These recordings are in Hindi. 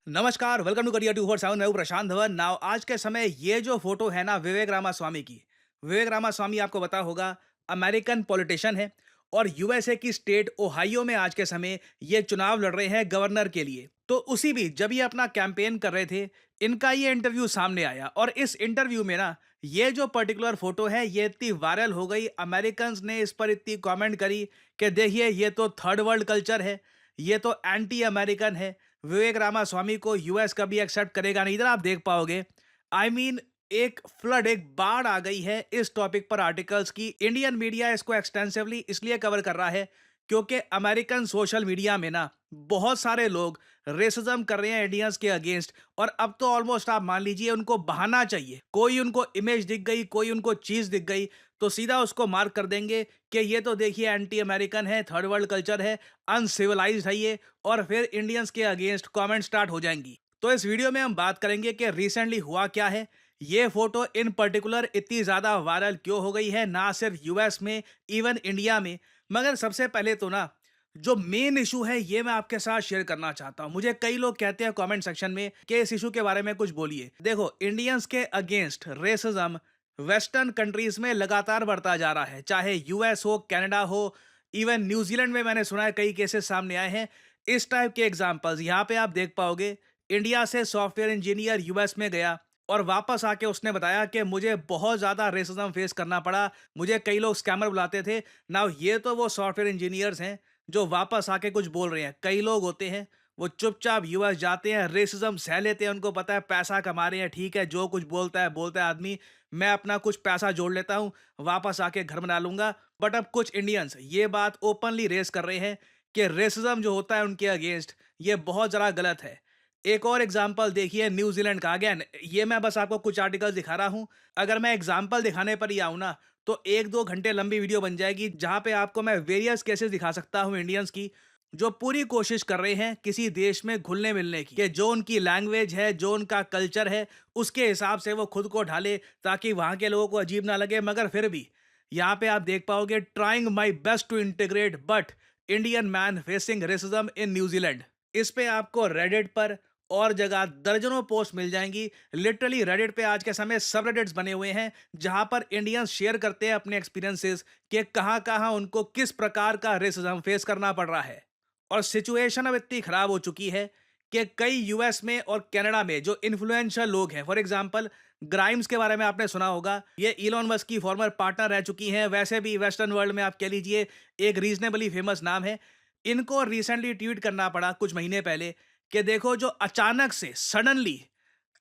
नमस्कार, वेलकम टू करियर 247। मैं हूं प्रशांत धवन। नाउ आज के समय ये जो फोटो है ना विवेक रामास्वामी की। विवेक रामास्वामी आपको पता होगा, अमेरिकन पॉलिटिशियन है और यूएसए की स्टेट ओहायो में आज के समय ये चुनाव लड़ रहे हैं गवर्नर के लिए। तो उसी बीच जब ये अपना कैंपेन कर रहे थे, इनका ये इंटरव्यू सामने आया और इस इंटरव्यू में ना ये जो पर्टिकुलर फोटो है ये इतनी वायरल हो गई, अमेरिकन्स ने इस पर इतनी कमेंट करी कि देखिए ये तो थर्ड वर्ल्ड कल्चर है, ये तो एंटी अमेरिकन है। विवेक रामास्वामी को यूएस कभी एक्सेप्ट करेगा नहीं। इधर आप देख पाओगे, आई मीन एक फ्लड, एक बाढ़ आ गई है इस टॉपिक पर आर्टिकल्स की। इंडियन मीडिया इसको एक्सटेंसिवली इसलिए कवर कर रहा है क्योंकि अमेरिकन सोशल मीडिया में ना बहुत सारे लोग रेसिज्म कर रहे हैं इंडियंस के अगेंस्ट। और अब तो ऑलमोस्ट आप मान लीजिए उनको बहाना चाहिए, कोई उनको इमेज दिख गई, कोई उनको चीज दिख गई तो सीधा उसको मार्क कर देंगे कि ये तो देखिए एंटी अमेरिकन है, थर्ड वर्ल्ड कल्चर है, अनसिविलाइज्ड है ये। और फिर इंडियंस के अगेंस्ट कमेंट स्टार्ट हो जाएंगी। तो इस वीडियो में हम बात करेंगे कि रिसेंटली हुआ क्या है, ये फोटो इन पर्टिकुलर इतनी ज्यादा वायरल क्यों हो गई है, ना सिर्फ यूएस में, इवन इंडिया में। मगर सबसे पहले तो ना जो मेन इशू है ये मैं आपके साथ शेयर करना चाहता हूं। मुझे कई लोग कहते हैं कमेंट सेक्शन में कि इस इशू के बारे में कुछ बोलिए। देखो, इंडियंस के अगेंस्ट रेसिज्म वेस्टर्न कंट्रीज में लगातार बढ़ता जा रहा है, चाहे यूएस हो, कनाडा हो, इवन न्यूजीलैंड में मैंने सुना है कई केसेस सामने आए हैं। इस टाइप के एग्जांपल्स यहाँ पे आप देख पाओगे। इंडिया से सॉफ्टवेयर इंजीनियर यूएस में गया और वापस आके उसने बताया कि मुझे बहुत ज़्यादा रेसिज्म फेस करना पड़ा, मुझे कई लोग स्कैमर बुलाते थे। नाउ ये तो वो सॉफ्टवेयर इंजीनियर्स हैं जो वापस आके कुछ बोल रहे हैं। कई लोग होते हैं वो चुपचाप यूएस जाते हैं, रेसिज्म सह लेते हैं, उनको पता है पैसा कमा रहे हैं, ठीक है जो कुछ बोलता है आदमी, मैं अपना कुछ पैसा जोड़ लेता हूँ, वापस आके घर बना लूंगा। बट अब कुछ इंडियंस ये बात ओपनली रेस कर रहे हैं कि रेसिज्म जो होता है उनके अगेंस्ट ये बहुत ज़्यादा गलत है। एक और एग्जांपल देखिए न्यूजीलैंड का। अगेन ये मैं बस आपको कुछ आर्टिकल्स दिखा रहा हूँ। अगर मैं एग्जांपल दिखाने पर ही आऊँ ना तो 1-2 घंटे लंबी वीडियो बन जाएगी, जहाँ पे आपको मैं वेरियस केसेस दिखा सकता हूँ इंडियंस की जो पूरी कोशिश कर रहे हैं किसी देश में घुलने मिलने की, कि जो उनकी लैंग्वेज है, जो उनका कल्चर है, उसके हिसाब से वो खुद को ढाले ताकि वहाँ के लोगों को अजीब ना लगे। मगर फिर भी यहाँ पे आप देख पाओगे, trying my best to integrate but Indian man facing racism in New Zealand. इस पे आपको रेडिट पर और जगह दर्जनों पोस्ट मिल जाएंगी। लिटरली रेडिट पे आज के समय सब रेडिट्स बने हुए हैं जहां पर इंडियंस शेयर करते हैं अपने एक्सपीरियंसेस कि कहां कहां उनको किस प्रकार का रेसिज्म फेस करना पड़ रहा है। और सिचुएशन अब इतनी खराब हो चुकी है कि कई यूएस में और कनाडा में जो इन्फ्लुएंशियल लोग हैं, फॉर एग्जांपल ग्राइम्स के बारे में आपने सुना होगा, ये इलॉन मस्क की फॉर्मर पार्टनर रह चुकी हैं। वैसे भी वेस्टर्न वर्ल्ड में आप कह लीजिए एक रीजनेबली फेमस नाम है। इनको रिसेंटली ट्वीट करना पड़ा कुछ महीने पहले कि देखो जो अचानक से सडनली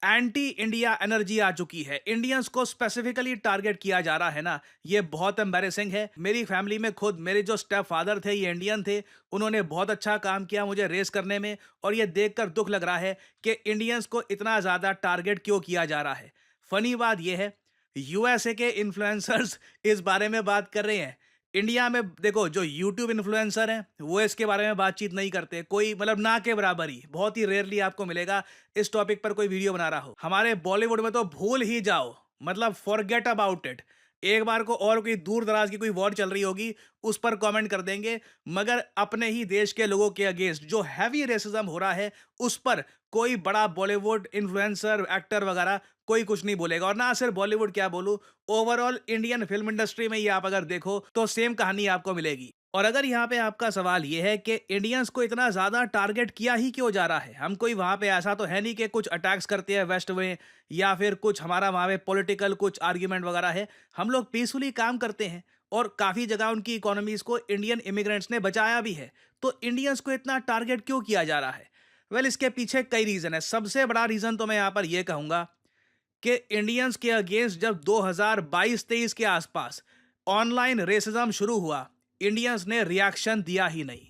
एंटी इंडिया एनर्जी आ चुकी है, इंडियंस को स्पेसिफिकली टारगेट किया जा रहा है ना, ये बहुत एम्बैरेसिंग है। मेरी फैमिली में खुद मेरे जो स्टेप फादर थे ये इंडियन थे, उन्होंने बहुत अच्छा काम किया मुझे रेस करने में। और ये देखकर दुख लग रहा है कि इंडियंस को इतना ज़्यादा टारगेट क्यों किया जा रहा है। फनी बात यह है, यूएसए के इन्फ्लुएंसर्स इस बारे में बात कर रहे हैं। इंडिया में देखो जो यूट्यूब इन्फ्लुएंसर हैं वो इसके बारे में बातचीत नहीं करते, कोई मतलब ना के बराबर ही, बहुत ही रेयरली आपको मिलेगा इस टॉपिक पर कोई वीडियो बना रहा हो। हमारे बॉलीवुड में तो भूल ही जाओ, मतलब फॉरगेट अबाउट इट। एक बार को और कोई दूर दराज की कोई वॉर चल रही होगी उस पर कमेंट कर देंगे। मगर अपने ही देश के लोगों के अगेंस्ट जो हैवी रेसिज्म हो रहा है उस पर कोई बड़ा बॉलीवुड इन्फ्लुएंसर एक्टर वगैरह कोई कुछ नहीं बोलेगा। और ना सिर्फ बॉलीवुड, क्या बोलूं, ओवरऑल इंडियन फिल्म इंडस्ट्री में ये आप अगर देखो तो सेम कहानी आपको मिलेगी। और अगर यहाँ पे आपका सवाल ये है कि इंडियंस को इतना ज्यादा टारगेट किया ही क्यों जा रहा है, हम कोई वहां पे ऐसा तो है नहीं कि कुछ अटैक्स करते हैं वेस्ट में या फिर कुछ हमारा वहां पे पॉलिटिकल कुछ आर्ग्यूमेंट वगैरह है। हम लोग पीसफुली काम करते हैं और काफी जगह उनकी इकोनॉमीज को इंडियन इमिग्रेंट्स ने बचाया भी है। तो इंडियंस को इतना टारगेट क्यों किया जा रहा है? वेल, इसके पीछे कई रीजन है। सबसे बड़ा रीजन तो मैं यहाँ पर यह कहूंगा कि इंडियंस के अगेंस्ट जब 2022-23 के आसपास ऑनलाइन रेसिज्म शुरू हुआ, इंडियंस ने रिएक्शन दिया ही नहीं।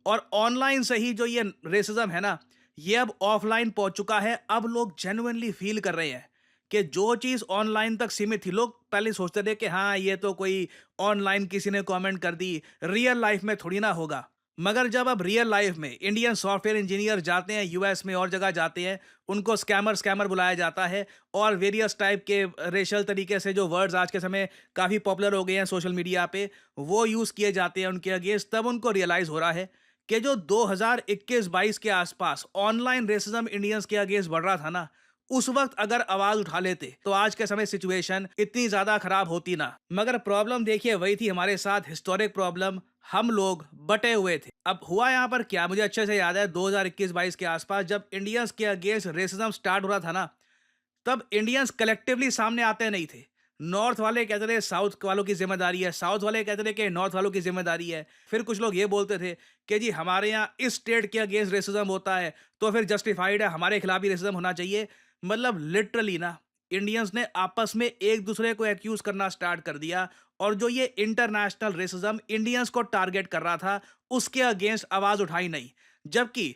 और ऑनलाइन से ही जो ये रेसिज्म है ना, ये अब ऑफलाइन पहुंच चुका है। अब लोग जेन्युइनली फील कर रहे हैं कि जो चीज ऑनलाइन तक सीमित थी, लोग पहले सोचते थे कि हाँ ये तो कोई ऑनलाइन किसी ने कमेंट कर दी, रियल लाइफ में थोड़ी ना होगा। मगर जब अब रियल लाइफ में इंडियन सॉफ्टवेयर इंजीनियर जाते हैं यूएस में और जगह जाते हैं, उनको स्कैमर स्कैमर बुलाया जाता है और वेरियस टाइप के रेशल तरीके से जो वर्ड्स आज के समय काफ़ी पॉपुलर हो गए हैं सोशल मीडिया पे, वो यूज़ किए जाते हैं उनके अगेंस्ट, तब उनको रियलाइज़ हो रहा है कि जो 2021-22 के आसपास ऑनलाइन रेसिज्म इंडियंस के अगेंस्ट बढ़ रहा था ना, उस वक्त अगर आवाज उठा लेते तो आज के समय सिचुएशन इतनी ज्यादा खराब होती ना। मगर प्रॉब्लम देखिए वही थी हमारे साथ, हिस्टोरिक प्रॉब्लम। हम लोग बटे हुए थे। अब हुआ यहाँ पर क्या, मुझे अच्छे से याद है 2021-22 के आसपास जब इंडियंस के अगेंस्ट रेसिज्म स्टार्ट हो रहा था ना, तब इंडियंस कलेक्टिवली सामने आते नहीं थे। नॉर्थ वाले कहते थे साउथ वालों की जिम्मेदारी है, साउथ वाले कहते थे कि नॉर्थ वालों की जिम्मेदारी है। फिर कुछ लोग ये बोलते थे कि जी हमारे यहाँ इस स्टेट के अगेंस्ट रेसिज्म होता है तो फिर जस्टिफाइड है, हमारे खिलाफ भी रेसिज्म होना चाहिए। मतलब लिटरली ना, इंडियंस ने आपस में एक दूसरे को एक्यूज करना स्टार्ट कर दिया। और जो ये इंटरनेशनल रेसिज्म इंडियंस को टारगेट कर रहा था, उसके अगेंस्ट आवाज उठाई नहीं। जबकि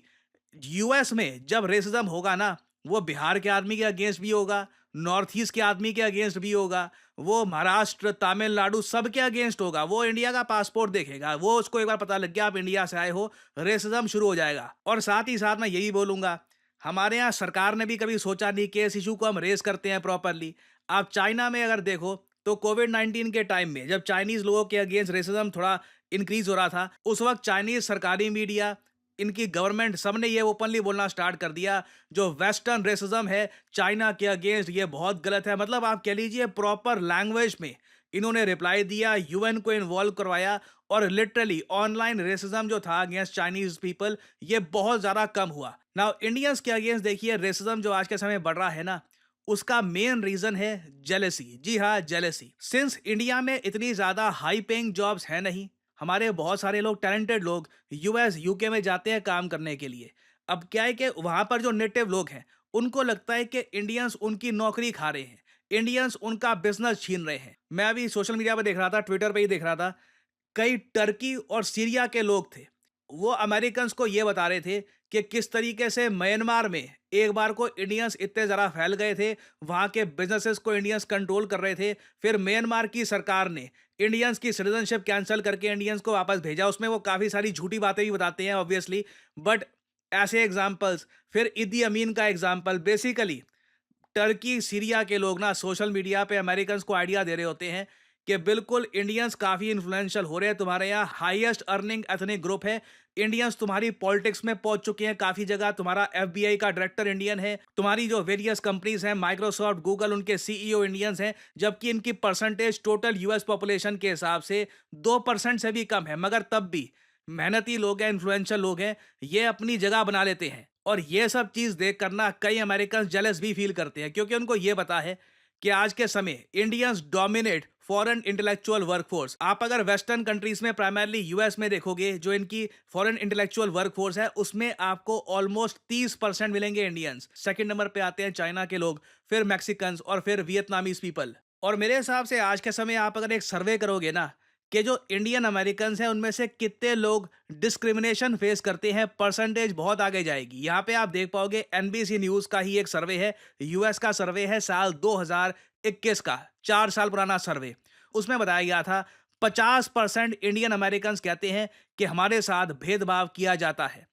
यूएस में जब रेसिज्म होगा ना, वो बिहार के आदमी के अगेंस्ट भी होगा, नॉर्थ ईस्ट के आदमी के अगेंस्ट भी होगा, वो महाराष्ट्र, तमिलनाडु सबके अगेंस्ट होगा। वो इंडिया का पासपोर्ट देखेगा, वो उसको एक बार पता लग गया आप इंडिया से आए हो, रेसिज्म शुरू हो जाएगा। और साथ ही साथ मैं यही बोलूंगा, हमारे यहाँ सरकार ने भी कभी सोचा नहीं कि इस इशू को हम रेस करते हैं प्रॉपरली। आप चाइना में अगर देखो तो कोविड-19 के टाइम में जब चाइनीज लोगों के अगेंस्ट रेसिज्म थोड़ा इंक्रीज हो रहा था, उस वक्त चाइनीज सरकारी मीडिया, इनकी गवर्नमेंट, सबने ये ओपनली बोलना स्टार्ट कर दिया जो वेस्टर्न रेसिज्म है चाइना के अगेंस्ट, ये बहुत गलत है। मतलब आप कह लीजिए प्रॉपर लैंग्वेज में इन्होंने रिप्लाई दिया, यूएन को इन्वॉल्व करवाया। और लिटरली ऑनलाइन रेसिज्म जो था अगेंस्ट चाइनीज पीपल, ये बहुत ज्यादा कम हुआ। नाउ इंडियंस के अगेंस्ट देखिए रेसिज्म जो आज के समय बढ़ रहा है ना, उसका मेन रीजन है जेलेसी। जी हाँ, जेलेसी। सिंस इंडिया में इतनी ज्यादा हाई पेइंग जॉब्स है नहीं, हमारे बहुत सारे लोग, टैलेंटेड लोग यूएस यूके में जाते हैं काम करने के लिए। अब क्या है कि वहां पर जो नेटिव लोग हैं, उनको लगता है कि इंडियंस उनकी नौकरी खा रहे हैं, इंडियंस उनका बिजनेस छीन रहे हैं। मैं अभी सोशल मीडिया पे देख रहा था, ट्विटर पे ही देख रहा था, कई टर्की और सीरिया के लोग थे। वो अमेरिकन्स को ये बता रहे थे कि किस तरीके से म्यांमार में एक बार को इंडियंस इतने ज़रा फैल गए थे, वहाँ के बिजनेसेस को इंडियंस कंट्रोल कर रहे थे। फिर म्यांमार की सरकार ने इंडियंस की सिटीजनशिप कैंसिल करके इंडियंस को वापस भेजा। उसमें वो काफ़ी सारी झूठी बातें भी बताते हैं ऑब्वियसली, बट ऐसे एग्जाम्पल्स। फिर इदी अमीन का एग्जाम्पल, बेसिकली टर्की, सीरिया के लोग ना सोशल मीडिया पे अमेरिकन्स को आइडिया दे रहे होते हैं कि बिल्कुल इंडियंस काफ़ी इन्फ्लुएंशियल हो रहे हैं, तुम्हारे यहाँ हाईएस्ट अर्निंग एथनिक ग्रुप है, इंडियंस तुम्हारी पॉलिटिक्स में पहुंच चुके हैं काफ़ी जगह, तुम्हारा एफबीआई का डायरेक्टर इंडियन है, तुम्हारी जो वेरियस कंपनीज हैं, माइक्रोसॉफ्ट, गूगल, उनके सीईओ इंडियंस हैं, जबकि इनकी परसेंटेज टोटल यूएस पॉपुलेशन के हिसाब से 2% से भी कम है। मगर तब भी मेहनती लोग हैं, इन्फ्लुएंशियल लोग हैं, ये अपनी जगह बना लेते हैं। और ये सब चीज़ देख कर ना कई अमेरिकन जेलस भी फील करते हैं, क्योंकि उनको ये पता है कि आज के समय Indians dominate foreign intellectual workforce. आप अगर वेस्टर्न कंट्रीज में, प्राइमरली यूएस में देखोगे, जो इनकी फॉरेन इंटेलेक्चुअल वर्कफोर्स है, उसमें आपको ऑलमोस्ट 30% मिलेंगे इंडियंस। सेकंड नंबर पे आते हैं चाइना के लोग, फिर मैक्सिकन्स और फिर वियतनामीज पीपल। और मेरे हिसाब से आज के समय आप अगर एक सर्वे करोगे ना कि जो इंडियन अमेरिकन हैं उनमें से कितने लोग डिस्क्रिमिनेशन फेस करते हैं, परसेंटेज बहुत आगे जाएगी। यहाँ पे आप देख पाओगे एनबीसी न्यूज का ही एक सर्वे है, यूएस का सर्वे है साल 2021 का, 4 साल पुराना सर्वे। उसमें बताया गया था 50% इंडियन अमेरिकन कहते हैं कि हमारे साथ भेदभाव किया जाता है।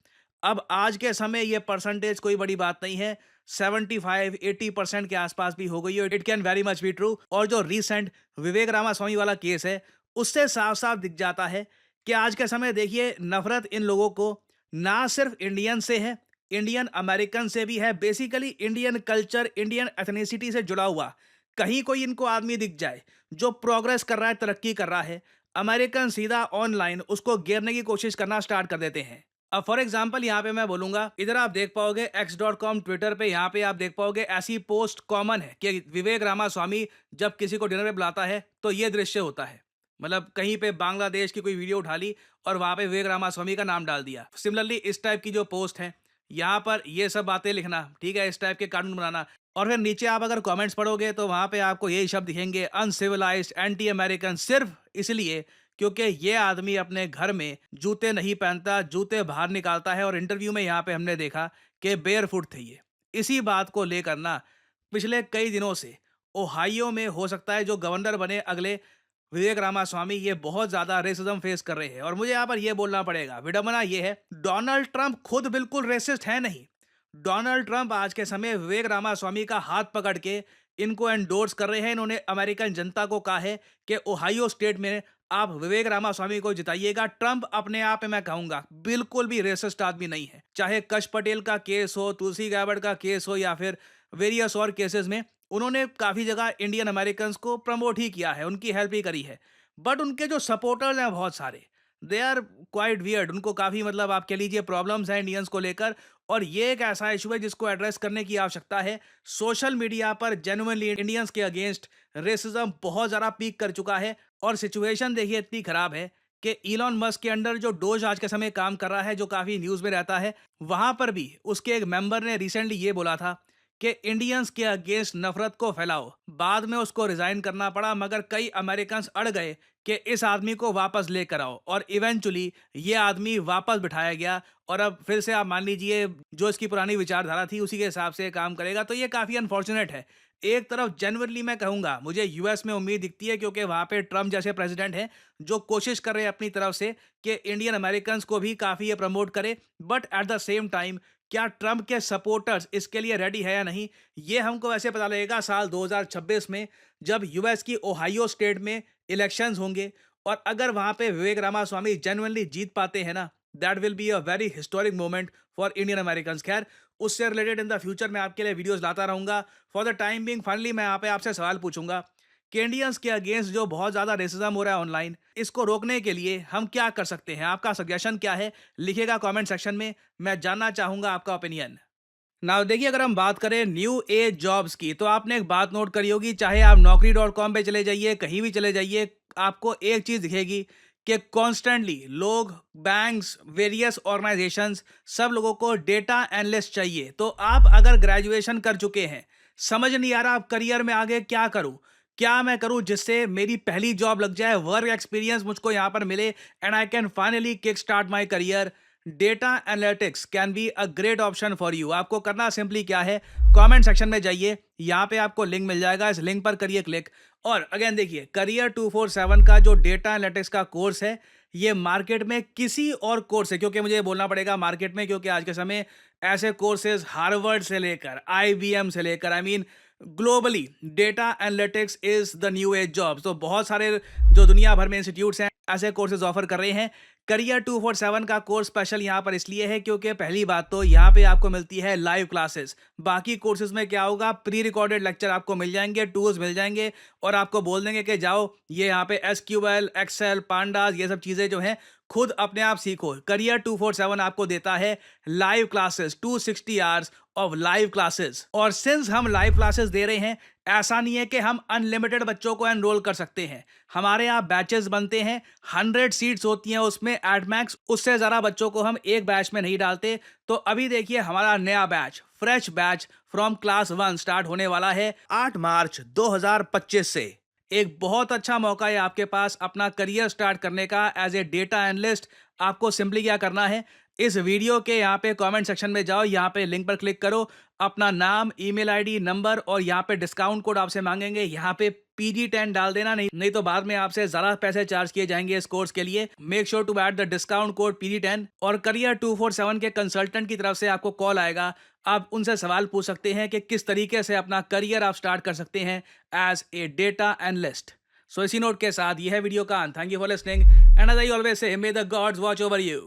अब आज के समय ये परसेंटेज कोई बड़ी बात नहीं है, 75-80% के आसपास भी हो गई है। It can very much be true. और जो रिसेंट विवेक रामास्वामी वाला केस है, उससे साफ साफ दिख जाता है कि आज के समय देखिए नफरत इन लोगों को ना सिर्फ इंडियन से है, इंडियन अमेरिकन से भी है। Basically Indian culture, Indian ethnicity से जुड़ा हुआ कहीं कोई इनको आदमी दिख जाए जो प्रोग्रेस कर रहा है, तरक्की कर रहा है, अमेरिकन सीधा ऑनलाइन उसको घेरने की कोशिश करना स्टार्ट कर देते हैं। अब फॉर एग्जाम्पल यहाँ पे मैं बोलूंगा, इधर आप देख पाओगे x.com ट्विटर पे, यहाँ पे आप देख पाओगे ऐसी पोस्ट कॉमन है कि विवेक रामास्वामी जब किसी को डिनर पे बुलाता है तो ये दृश्य होता है। मतलब कहीं पे बांग्लादेश की कोई वीडियो उठा ली और वहां पे विवेक रामास्वामी का नाम डाल दिया। सिमिलरली इस टाइप की जो पोस्ट है, यहाँ पर ये सब बातें लिखना, ठीक है, इस टाइप के कार्टून बनाना। और फिर नीचे आप अगर कमेंट्स पढ़ोगे तो वहां पे आपको यही शब्द दिखेंगे, अनसिविलाइज्ड, एंटी अमेरिकन, सिर्फ इसलिए क्योंकि ये आदमी अपने घर में जूते नहीं पहनता, जूते बाहर निकालता है। और इंटरव्यू में यहाँ पे हमने देखा कि बेयर फुट थे ये। इसी बात को लेकर ना पिछले कई दिनों से ओहाइयो में, हो सकता है जो गवर्नर बने अगले विवेक रामास्वामी, ये बहुत ज्यादा रेसिज्म फेस कर रहे हैं। और मुझे यहाँ पर ये बोलना पड़ेगा, विडंबना ये है, डोनाल्ड ट्रंप खुद बिल्कुल रेसिस्ट है नहीं। डोनाल्ड ट्रंप आज के समय विवेक रामास्वामी का हाथ पकड़ के इनको एंडोर्स कर रहे हैं। इन्होंने अमेरिकन जनता को कहा है कि ओहायो स्टेट में आप विवेक रामास्वामी को जिताइएगा। ट्रंप अपने आप में मैं कहूंगा बिल्कुल भी रेसिस्ट आदमी नहीं है। चाहे कश पटेल का केस हो, तुलसी गाबड़ का केस हो, या फिर वेरियस और केसेस में उन्होंने काफी जगह इंडियन अमेरिकन को प्रमोट ही किया है, उनकी हेल्प ही करी है। बट उनके जो सपोर्टर्स हैं बहुत सारे, दे आर क्वाइट वियर्ड। उनको काफी मतलब आप कह लीजिए प्रॉब्लम्स हैं इंडियंस को लेकर, और ये एक ऐसा इशू है जिसको एड्रेस करने की आवश्यकता है। सोशल मीडिया पर जेन्युइनली इंडियंस के अगेंस्ट रेसिज्म बहुत ज़्यादा पीक कर चुका है, और सिचुएशन देखिए इतनी खराब है कि इलॉन मस्क के अंडर जो डोज आज के समय काम कर रहा है, जो काफ़ी न्यूज़ में रहता है, वहाँ पर भी उसके एक मेंबर ने रिसेंटली ये बोला था कि इंडियंस के अगेंस्ट नफरत को फैलाओ। बाद में उसको रिजाइन करना पड़ा, मगर कई अमेरिकन अड़ गए कि इस आदमी को वापस लेकर आओ, और इवेंचुअली ये आदमी वापस बिठाया गया। और अब फिर से आप मान लीजिए जो इसकी पुरानी विचारधारा थी उसी के हिसाब से काम करेगा, तो ये काफ़ी अनफॉर्चुनेट है। एक तरफ जनरली मैं कहूँगा मुझे यूएस में उम्मीद दिखती है, क्योंकि वहाँ पे ट्रम्प जैसे प्रेसिडेंट हैं जो कोशिश कर रहे हैं अपनी तरफ से कि इंडियन अमेरिकन को भी काफ़ी ये प्रमोट करे। But at the same time क्या ट्रंप के सपोर्टर्स इसके लिए रेडी है या नहीं, ये हमको वैसे पता लगेगा साल 2026 में, जब यूएस की ओहायो स्टेट में इलेक्शंस होंगे। और अगर वहां पे विवेक रामास्वामी जेन्युइनली जीत पाते हैं ना, that will be a very historic moment for Indian American. खैर, उससे रिलेटेड इन द फ्यूचर मैं आपके लिए वीडियोस लाता रहूंगा। For the time being finally मैं यहाँ पे आपसे सवाल पूछूंगा कि इंडियंस के अगेंस्ट जो बहुत ज़्यादा रेसिज्म हो रहा है ऑनलाइन, इसको रोकने के लिए हम क्या कर सकते हैं? आपका सजेशन क्या है? लिखिएगा कमेंट सेक्शन में, मैं जानना चाहूंगा आपका ओपिनियन। नाउ देखिए, अगर हम बात करें न्यू एज जॉब्स की, तो आपने एक बात नोट करी होगी, चाहे आप naukri.com पे चले जाइए, कहीं भी चले जाइए, आपको एक चीज़ दिखेगी कि कॉन्स्टेंटली लोग, बैंक्स, वेरियस ऑर्गेनाइजेशंस, सब लोगों को डेटा एनालिस्ट चाहिए। तो आप अगर ग्रेजुएशन कर चुके हैं, समझ नहीं आ रहा आप करियर में आगे क्या करूं, क्या मैं करूं जिससे मेरी पहली जॉब लग जाए, वर्क एक्सपीरियंस मुझको यहां पर मिले, and I can finally kick start my career. Data analytics can be a great option for you. आपको करना सिंपली क्या है, कमेंट सेक्शन में जाइए, यहाँ पे आपको लिंक मिल जाएगा, इस लिंक पर करिए क्लिक। और अगेन देखिए, करियर 247 का जो डेटा एनालिटिक्स का कोर्स है, ये मार्केट में किसी और कोर्स है, क्योंकि मुझे बोलना पड़ेगा मार्केट में, क्योंकि आज के समय ऐसे कोर्सेज हार्वर्ड से लेकर आईबीएम से लेकर, I mean globally data analytics is the new age job. तो बहुत सारे जो दुनिया भर में इंस्टीट्यूट्स हैं ऐसे कोर्सेज ऑफर कर रहे हैं। करियर 247 का कोर्स स्पेशल यहाँ पर इसलिए है क्योंकि पहली बात तो यहाँ पे आपको मिलती है लाइव क्लासेस। बाकी कोर्सेज में क्या होगा, प्री रिकॉर्डेड लेक्चर आपको मिल जाएंगे, टूल्स मिल जाएंगे, और आपको बोल देंगे कि जाओ ये यहाँ पे एसक्यूएल, एक्सेल, पांडास, ये सब चीज़ें जो हैं खुद अपने आप सीखो। करियर 247 आपको देता है live classes, 260 hours of live classes. और सिंस हम लाइव क्लासेस दे रहे हैं, ऐसा नहीं है कि हम अनलिमिटेड बच्चों को एनरोल कर सकते हैं। हमारे यहाँ बैचेस बनते हैं, 100 सीट्स होती हैं उसमें एट मैक्स, उससे ज़्यादा बच्चों को हम एक बैच में नहीं डालते। तो अभी देखिए हमारा नया batch, fresh batch from class 1 start होने वाला है 8 मार्च 2025 से। एक बहुत अच्छा मौका है आपके पास अपना करियर स्टार्ट करने का एज ए डेटा एनालिस्ट। आपको सिंपली क्या करना है, इस वीडियो के यहाँ पे कमेंट सेक्शन में जाओ, यहाँ पे लिंक पर क्लिक करो, अपना नाम, ईमेल आईडी, नंबर, और यहाँ पे डिस्काउंट कोड आपसे मांगेंगे, यहाँ पे PG10 डाल देना, नहीं तो बाद में आपसे ज़्यादा पैसे चार्ज किए जाएंगे इस कोर्स के लिए। Make sure to add the discount code PG10। और करियर 247 के कंसल्टेंट की तरफ से आपको कॉल आएगा, आप उनसे सवाल पूछ सकते हैं कि किस तरीके से अपना करियर आप स्टार्ट कर सकते हैं as a data analyst. So इसी नोट के साथ यह है वीडियो का अंत। Thank you for listening, and as I always say, may the gods watch over you.